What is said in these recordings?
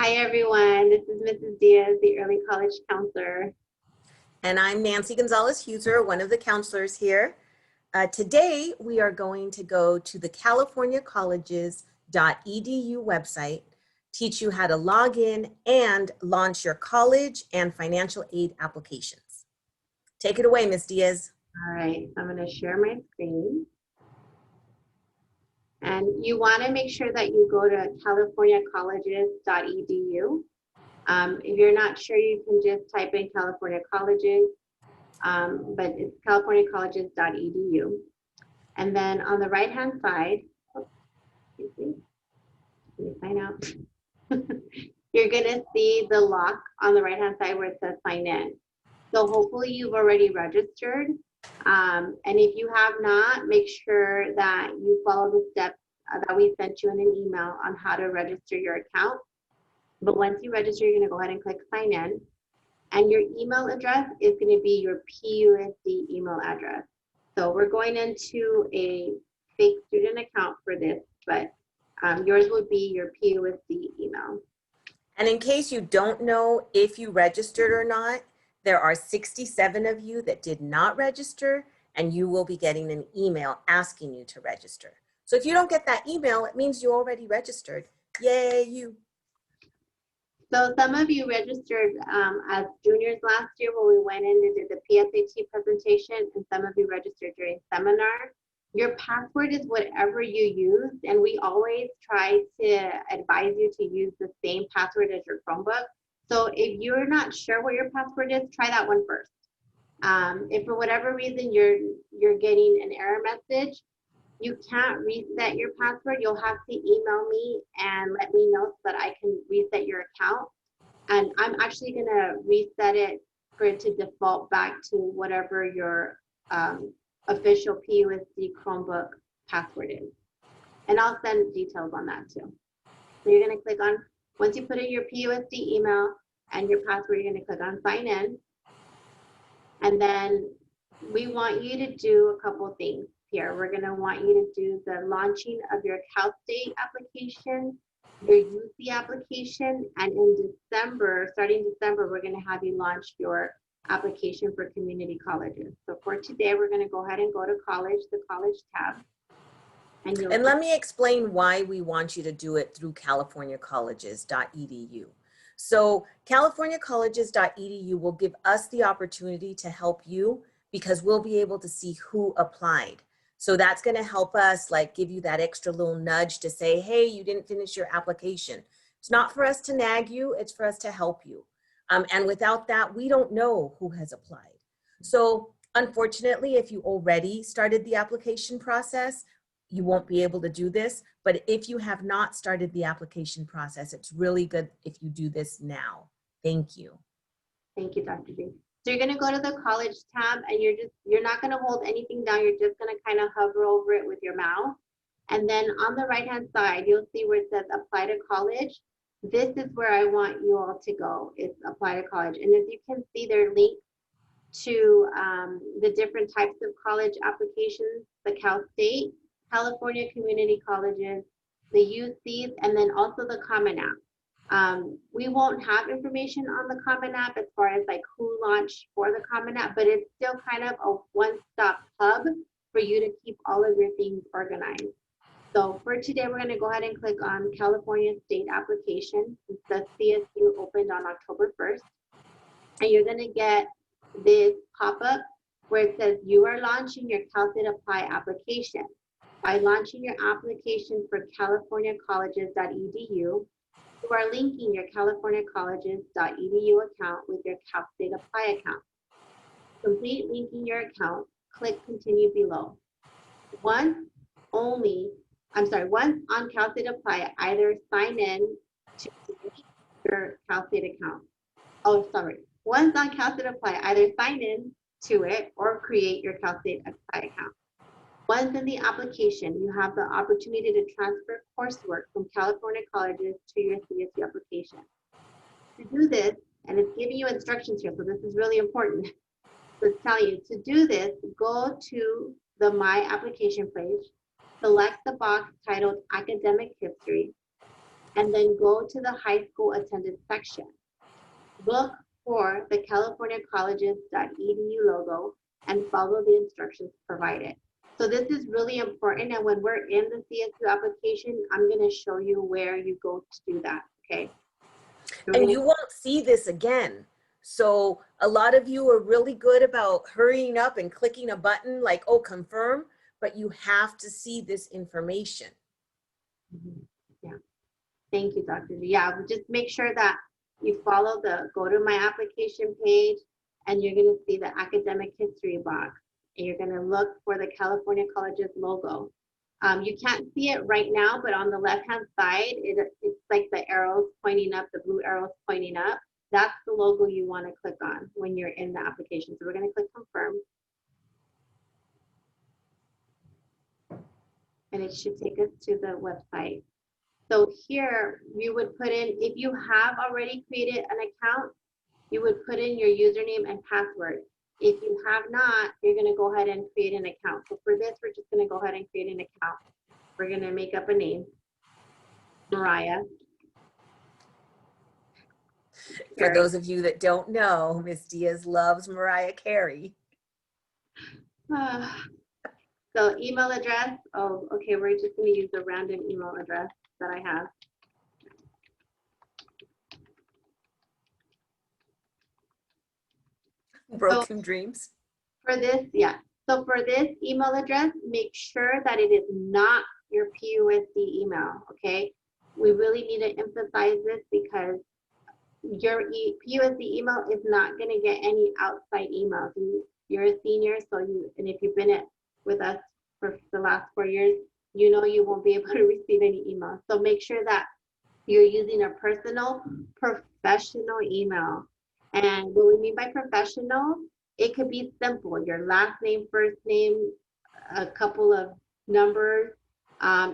Hi, everyone. This is Mrs. Diaz, the early college counselor. And I'm Nancy Gonzalez-Huser, one of the counselors here. Today, we are going to go to the CaliforniaColleges.edu website, teach you how to log in and launch your college and financial aid applications. Take it away, Ms. Diaz. All right, I'm going to share my screen. And you want to make sure that you go to CaliforniaColleges.edu. If you're not sure, you can just type in California Colleges, but it's CaliforniaColleges.edu. And then on the right-hand side, excuse me, let me sign out. You're going to see the lock on the right-hand side where it says sign in. So hopefully you've already registered. And if you have not, make sure that you follow the steps that we sent you in an email on how to register your account. But once you register, you're going to go ahead and click sign in. And your email address is going to be your PUSD email address. So we're going into a fake student account for this, but yours would be your PUSD email. And in case you don't know if you registered or not, there are 67 of you that did not register, and you will be getting an email asking you to register. So if you don't get that email, it means you already registered. Yay, you. So some of you registered as juniors last year when we went in and did the PSAT presentation, and some of you registered during seminar. Your password is whatever you use, and we always try to advise you to use the same password as your Chromebook. So if you're not sure what your password is, try that one first. If for whatever reason you're getting an error message, you can't reset your password, you'll have to email me and let me know so that I can reset your account. And I'm actually going to reset it for it to default back to whatever your official PUSD Chromebook password is. And I'll send details on that too. So you're going to click on, once you put in your PUSD email and your password, you're going to click on sign in. And then we want you to do a couple things here. We're going to want you to do the launching of your CalState application, your UC application, and in December, starting December, we're going to have you launch your application for community colleges. So for today, we're going to go ahead and go to college, the college tab. And let me explain why we want you to do it through CaliforniaColleges.edu. So CaliforniaColleges.edu will give us the opportunity to help you because we'll be able to see who applied. So that's going to help us like give you that extra little nudge to say, hey, you didn't finish your application. It's not for us to nag you, it's for us to help you. And without that, we don't know who has applied. So unfortunately, if you already started the application process, you won't be able to do this. But if you have not started the application process, it's really good if you do this now. Thank you. Thank you, Dr. B. So you're going to go to the college tab, and you're not going to hold anything down. You're just going to kind of hover over it with your mouse. And then on the right-hand side, you'll see where it says apply to college. This is where I want you all to go. It's apply to college. And as you can see, there are links to the different types of college applications, the Cal State, California Community Colleges, the UCs, and then also the Common App. We won't have information on the Common App as far as like who launched for the Common App, but it's still kind of a one-stop hub for you to keep all of your things organized. So for today, we're going to go ahead and click on California State Application. The CSU opened on October 1st. And you're going to get this pop-up where it says you are launching your CalState Apply application. By launching your application for CaliforniaColleges.edu, you are linking your CaliforniaColleges.edu account with your CalState Apply account. Complete linking your account, click continue below. Once on CalState Apply, either sign in to your CalState account. Once on CalState Apply, either sign in to it or create your CalState Apply account. Once in the application, you have the opportunity to transfer coursework from California Colleges to your CSU application. To do this, and it's giving you instructions here, so this is really important. So it's telling you to do this, go to the My Application page, select the box titled Academic History, and then go to the high school attendance section. Look for the CaliforniaColleges.edu logo and follow the instructions provided. So this is really important, and when we're in the CSU application, I'm going to show you where you go to do that, okay? And you won't see this again. So a lot of you are really good about hurrying up and clicking a button like, oh, confirm, but you have to see this information. Yeah, thank you, Dr. G. Yeah, just make sure that you follow go to my application page, and you're going to see the academic history box, and you're going to look for the California Colleges logo. You can't see it right now, but on the left-hand side, it's like the arrows pointing up, the blue arrows pointing up. That's the logo you want to click on when you're in the application. So we're going to click confirm. And it should take us to the website. So here you would put in, if you have already created an account, you would put in your username and password. If you have not, you're going to go ahead and create an account. So for this, we're just going to go ahead and create an account. We're going to make up a name, Mariah. For those of you that don't know, Ms. Diaz loves Mariah Carey. So email address, oh, okay, we're just going to use a random email address that I have. Broken dreams. For this, yeah. So for this email address, make sure that it is not your PUSD email, okay? We really need to emphasize this because your PUSD email is not going to get any outside emails. You're a senior, so and if you've been with us for the last 4 years, you know you won't be able to receive any emails. So make sure that you're using a personal, professional email. And what we mean by professional, it could be simple, your last name, first name, a couple of numbers.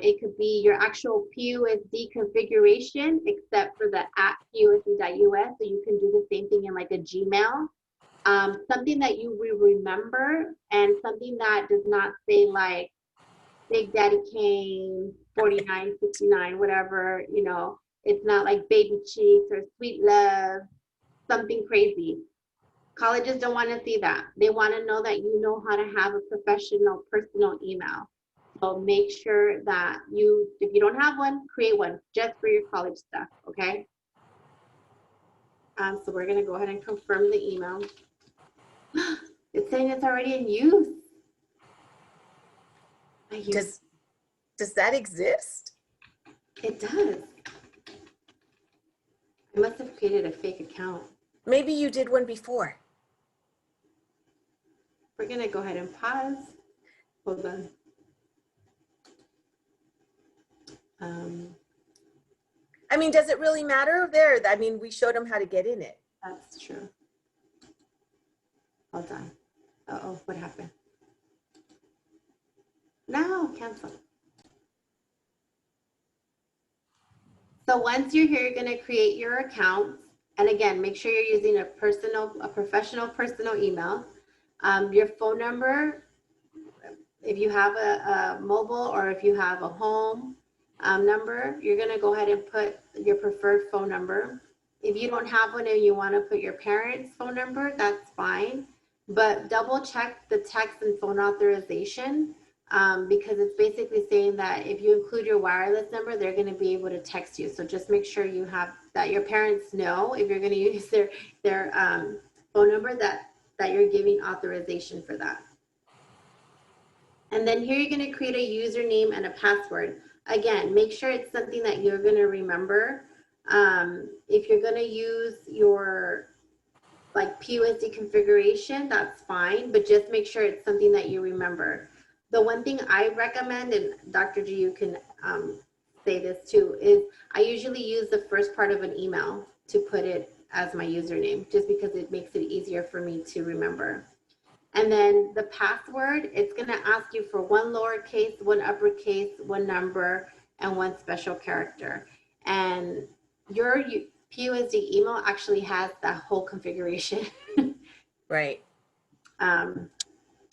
It could be your actual PUSD configuration, except for the @PUSD.us, so you can do the same thing in like a Gmail. Something that you will remember, and something that does not say like Big Daddy Kane, 4969, whatever, you know, it's not like Baby Cheeks or Sweet Love, something crazy. Colleges don't want to see that. They want to know that you know how to have a professional, personal email. So make sure that if you don't have one, create one just for your college stuff, okay? So we're going to go ahead and confirm the email. It's saying it's already in use. Does that exist? It does. I must have created a fake account. Maybe you did one before. We're going to go ahead and pause. Hold on. I mean, does it really matter there? I mean, we showed them how to get in it. That's true. Hold on. Uh-oh, what happened? No, cancel. So once you're here, you're going to create your account. And again, make sure you're using a professional personal email. Your phone number, if you have a mobile or if you have a home number, you're going to go ahead and put your preferred phone number. If you don't have one and you want to put your parents' phone number, that's fine. But double check the text and phone authorization because it's basically saying that if you include your wireless number, they're going to be able to text you. So just make sure you have that your parents know if you're going to use their phone number that you're giving authorization for that. And then here you're going to create a username and a password. Again, make sure it's something that you're going to remember. If you're going to use your like PUSD configuration, that's fine, but just make sure it's something that you remember. The one thing I recommend, and Dr. G, you can say this too, is I usually use the first part of an email to put it as my username, just because it makes it easier for me to remember. And then the password, it's going to ask you for one lowercase, one uppercase, one number, and one special character. And your PUSD email actually has that whole configuration. Right.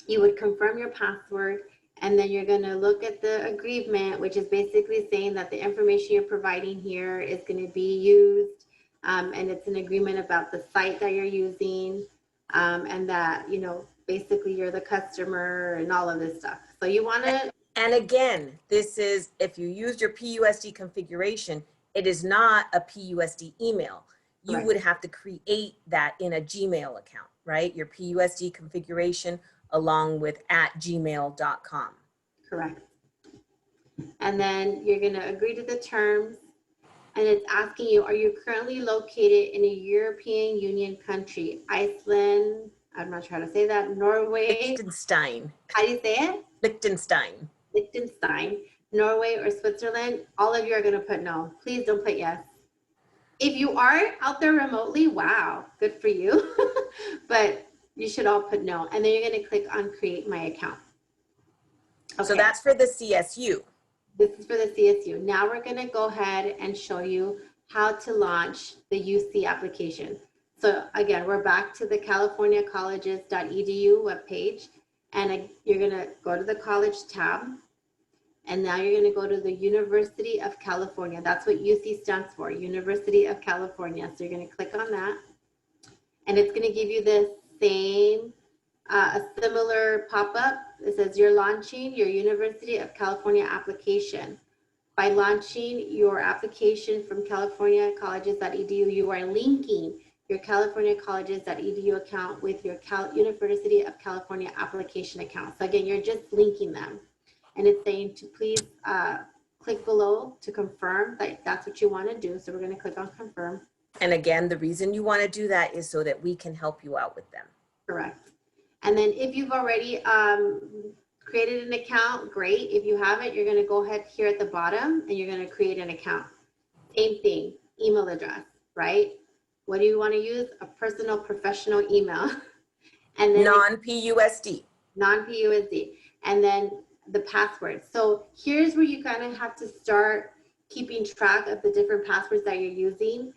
You would confirm your password, And then you're going to look at the agreement, which is basically saying that the information you're providing here is going to be used. And it's an agreement about the site that you're using, and that, you know, basically you're the customer and all of this stuff. So you want to. And again, this is, if you use your PUSD configuration, it is not a PUSD email. You Correct. would have to create that in a Gmail account, right? Your PUSD configuration along with @gmail.com. Correct. And then you're going to agree to the terms. And it's asking you, are you currently located in a European Union country? Iceland, I'm not sure how to say that, Norway. Liechtenstein. How do you say it? Liechtenstein. Liechtenstein, Norway, or Switzerland. All of you are going to put no. Please don't put yes. If you are out there remotely, wow, good for you. But you should all put no. And then you're going to click on create my account. Okay. So that's for the CSU. This is for the CSU. Now we're going to go ahead and show you how to launch the UC application. So again, we're back to the CaliforniaColleges.edu webpage, and you're going to go to the college tab. And now you're going to go to the University of California. That's what UC stands for, University of California. So you're going to click on that. And it's going to give you the same, a similar pop-up. It says you're launching your University of California application. By launching your application from CaliforniaColleges.edu, you are linking your CaliforniaColleges.edu account with your University of California application account. So again, you're just linking them. And it's saying to please click below to confirm that that's what you want to do. So we're going to click on confirm. And again, the reason you want to do that is so that we can help you out with them. Correct. And then if you've already created an account, great. If you haven't, you're going to go ahead here at the bottom and you're going to create an account. Same thing, email address, right? What do you want to use? A personal professional email. And then non-PUSD. Non-PUSD. And then the password. So here's where you kind of have to start keeping track of the different passwords that you're using.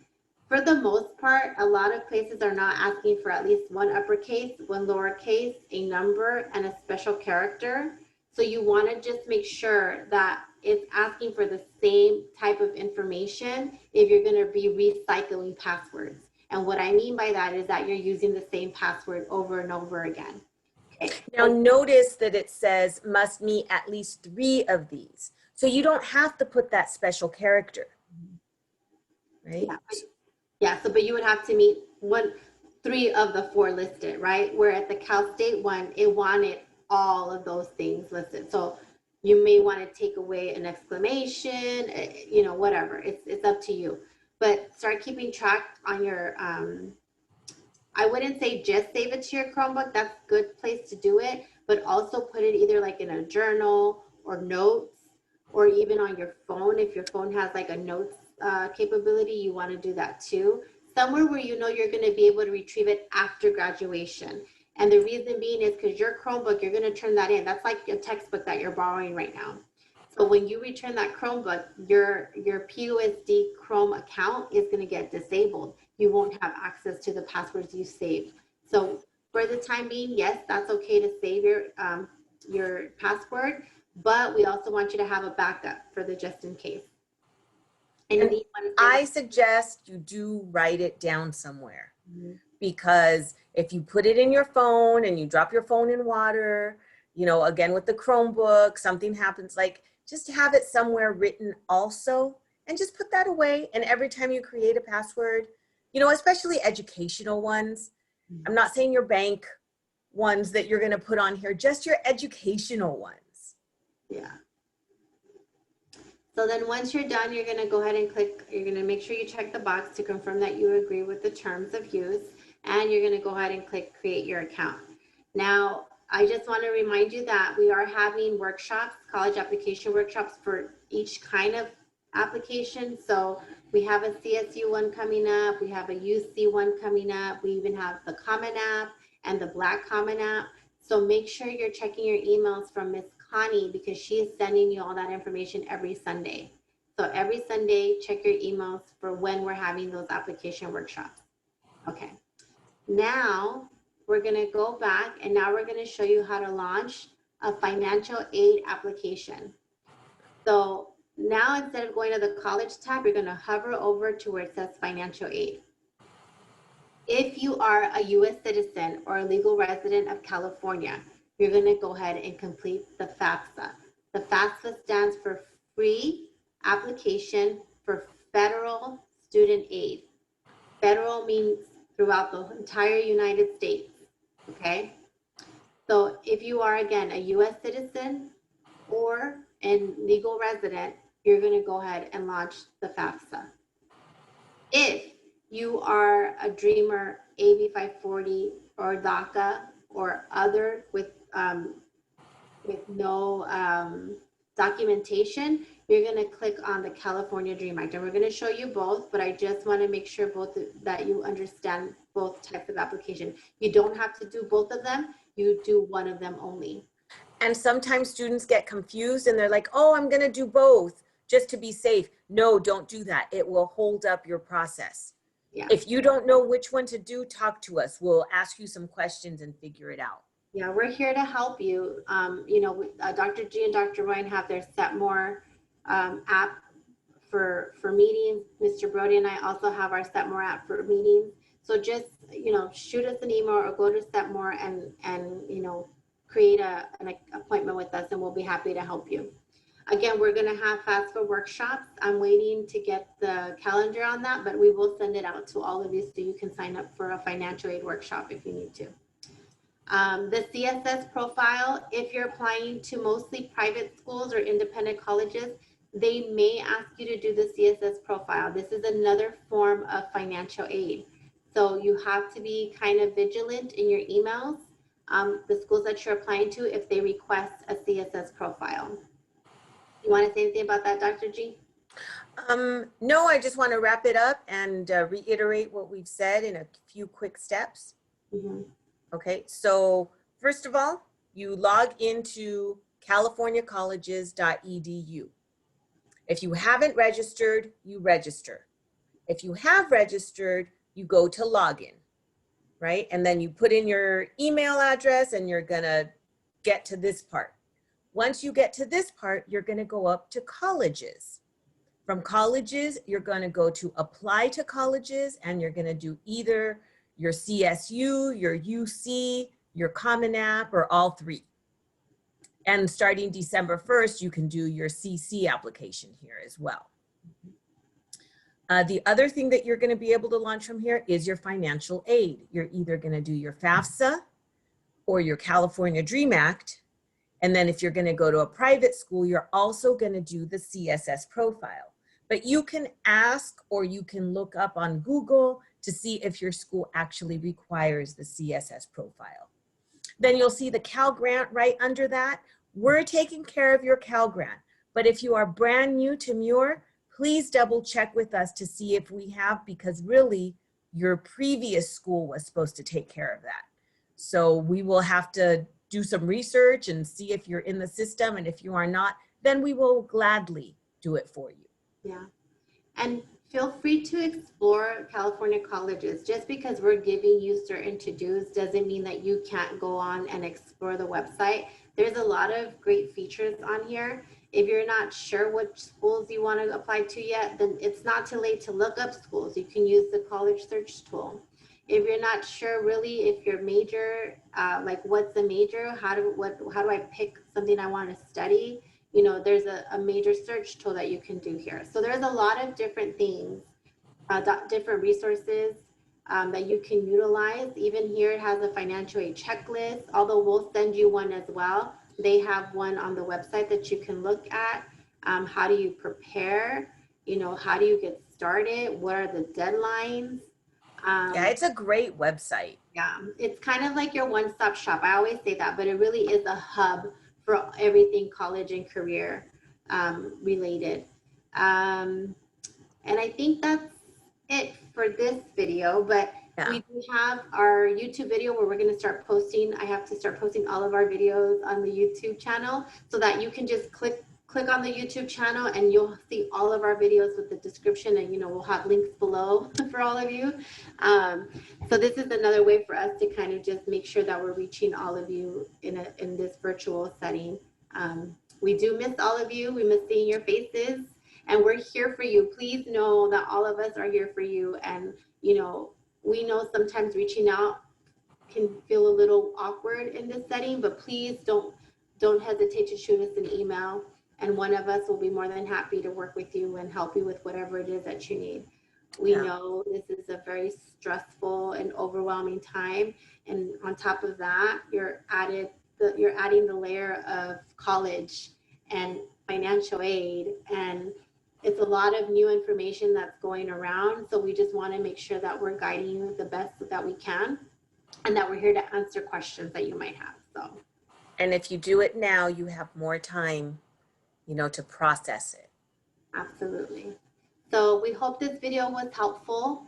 For the most part, a lot of places are not asking for at least one uppercase, one lowercase, a number, and a special character. So you want to just make sure that it's asking for the same type of information if you're going to be recycling passwords. And what I mean by that is that you're using the same password over and over again. Okay. Now notice that it says must meet at least 3 of these. So you don't have to put that special character, right? Yeah, so but you would have to meet 3 of the 4 listed, right? Where at the Cal State one, it wanted all of those things listed. So you may want to take away an exclamation, you know, whatever. It's up to you. But start keeping track on your, I wouldn't say just save it to your Chromebook. That's a good place to do it. But also put it either like in a journal or notes, or even on your phone. If your phone has like a notes capability, you want to do that too. Somewhere where you know you're going to be able to retrieve it after graduation. And the reason being is because your Chromebook, you're going to turn that in. That's like a textbook that you're borrowing right now. So when you return that Chromebook, your PUSD Chrome account is going to get disabled. You won't have access to the passwords you saved. So for the time being, yes, that's okay to save your password, but we also want you to have a backup for the just in case. And I suggest you do write it down somewhere, because if you put it in your phone and you drop your phone in water, you know, again with the Chromebook, something happens, like just have it somewhere written also, and just put that away. And every time you create a password, you know, especially educational ones, I'm not saying your bank ones that you're going to put on here, just your educational ones. Yeah. So then once you're done, you're going to go ahead and click, you're going to make sure you check the box to confirm that you agree with the terms of use, and you're going to go ahead and click create your account. Now, I just want to remind you that we are having workshops, college application workshops for each kind of application. So we have a CSU one coming up, we have a UC one coming up, we even have the Common App and the Black Common App. So make sure you're checking your emails from Miss Connie, because she is sending you all that information every Sunday. So every Sunday, check your emails for when we're having those application workshops. Okay, now we're going to go back, and now we're going to show you how to launch a financial aid application. So now instead of going to the college tab, you're going to hover over to where it says financial aid. If you are a U.S. citizen or a legal resident of California, you're going to go ahead and complete the FAFSA. The FAFSA stands for Free Application for Federal Student Aid. Federal means throughout the entire United States, okay? So if you are, again, a U.S. citizen or a legal resident, you're going to go ahead and launch the FAFSA. If you are a Dreamer, AB 540, or DACA, or other with no documentation, you're going to click on the California Dream Act. And we're going to show you both, but I just want to make sure that you understand both types of application. You don't have to do both of them. You do one of them only. And sometimes students get confused and they're like, oh, I'm going to do both just to be safe. No, don't do that. It will hold up your process. Yeah. If you don't know which one to do, talk to us. We'll ask you some questions and figure it out. Yeah, we're here to help you. Dr. G and Dr. Ryan have their Set More app for meetings. Mr. Brody and I also have our Set More app for meetings. So just, shoot us an email or go to Set More and create an appointment with us, and we'll be happy to help you. Again, we're going to have FAFSA workshops. I'm waiting to get the calendar on that, but we will send it out to all of you so you can sign up for a financial aid workshop if you need to. The CSS profile, if you're applying to mostly private schools or independent colleges, they may ask you to do the CSS profile. This is another form of financial aid. So you have to be kind of vigilant in your emails, the schools that you're applying to, if they request a CSS profile. You want to say anything about that, Dr. G? No, I just want to wrap it up and reiterate what we've said in a few quick steps. Mm-hmm. Okay, so first of all, you log into CaliforniaColleges.edu. If you haven't registered, you register. If you have registered, you go to login, right? And then you put in your email address and you're gonna get to this part. Once you get to this part, you're gonna go up to colleges. From colleges, you're gonna go to apply to colleges, and you're gonna do either your CSU, your UC, your Common App, or all three. And starting December 1st, you can do your CC application here as well. The other thing that you're going to be able to launch from here is your financial aid. You're either going to do your FAFSA or your California Dream Act. And then if you're going to go to a private school, you're also going to do the CSS profile. But you can ask or you can look up on Google to see if your school actually requires the CSS profile. Then you'll see the Cal Grant right under that. We're taking care of your Cal Grant. But if you are brand new to Muir, please double check with us to see if we have, because really your previous school was supposed to take care of that. So we will have to do some research and see if you're in the system, and if you are not, then we will gladly do it for you. Yeah, and feel free to explore California colleges. Just because we're giving you certain to-dos doesn't mean that you can't go on and explore the website. There's a lot of great features on here. If you're not sure which schools you want to apply to yet, then it's not too late to look up schools. You can use the college search tool. If you're not sure really if your major, like what's the major, how do I pick something I want to study? There's a major search tool that you can do here. So there's a lot of different things, different resources that you can utilize. Even here it has a financial aid checklist, although we'll send you one as well. They have one on the website that you can look at. How do you prepare? How do you get started? What are the deadlines? Yeah, it's a great website. Yeah, it's kind of like your one-stop shop. I always say that, but it really is a hub for everything college and career related. And I think that's it for this video, but yeah. We do have our YouTube video where we're going to start posting. I have to start posting all of our videos on the YouTube channel so that you can just click click on the YouTube channel and you'll see all of our videos with the description, and we'll have links below for all of you. So this is another way for us to kind of just make sure that we're reaching all of you in this virtual setting. We do miss all of you. We miss seeing your faces, and we're here for you. Please know that all of us are here for you. And we know sometimes reaching out can feel a little awkward in this setting, but please don't hesitate to shoot us an email, and one of us will be more than happy to work with you and help you with whatever it is that you need. We know this is a very stressful and overwhelming time, and on top of that, you're adding the layer of college and financial aid, and it's a lot of new information that's going around. So we just want to make sure that we're guiding you the best that we can, and that we're here to answer questions that you might have. So, and if you do it now, you have more time, to process it. absolutely. So we hope this video was helpful.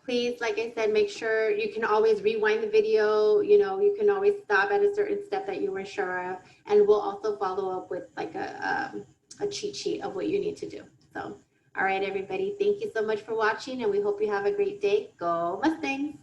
Please, like I said, make sure you can always rewind the video. You can always stop at a certain step that you were sure of, and we'll also follow up with like a cheat sheet of what you need to do. So, all right, everybody, thank you so much for watching, and we hope you have a great day. Go Mustangs!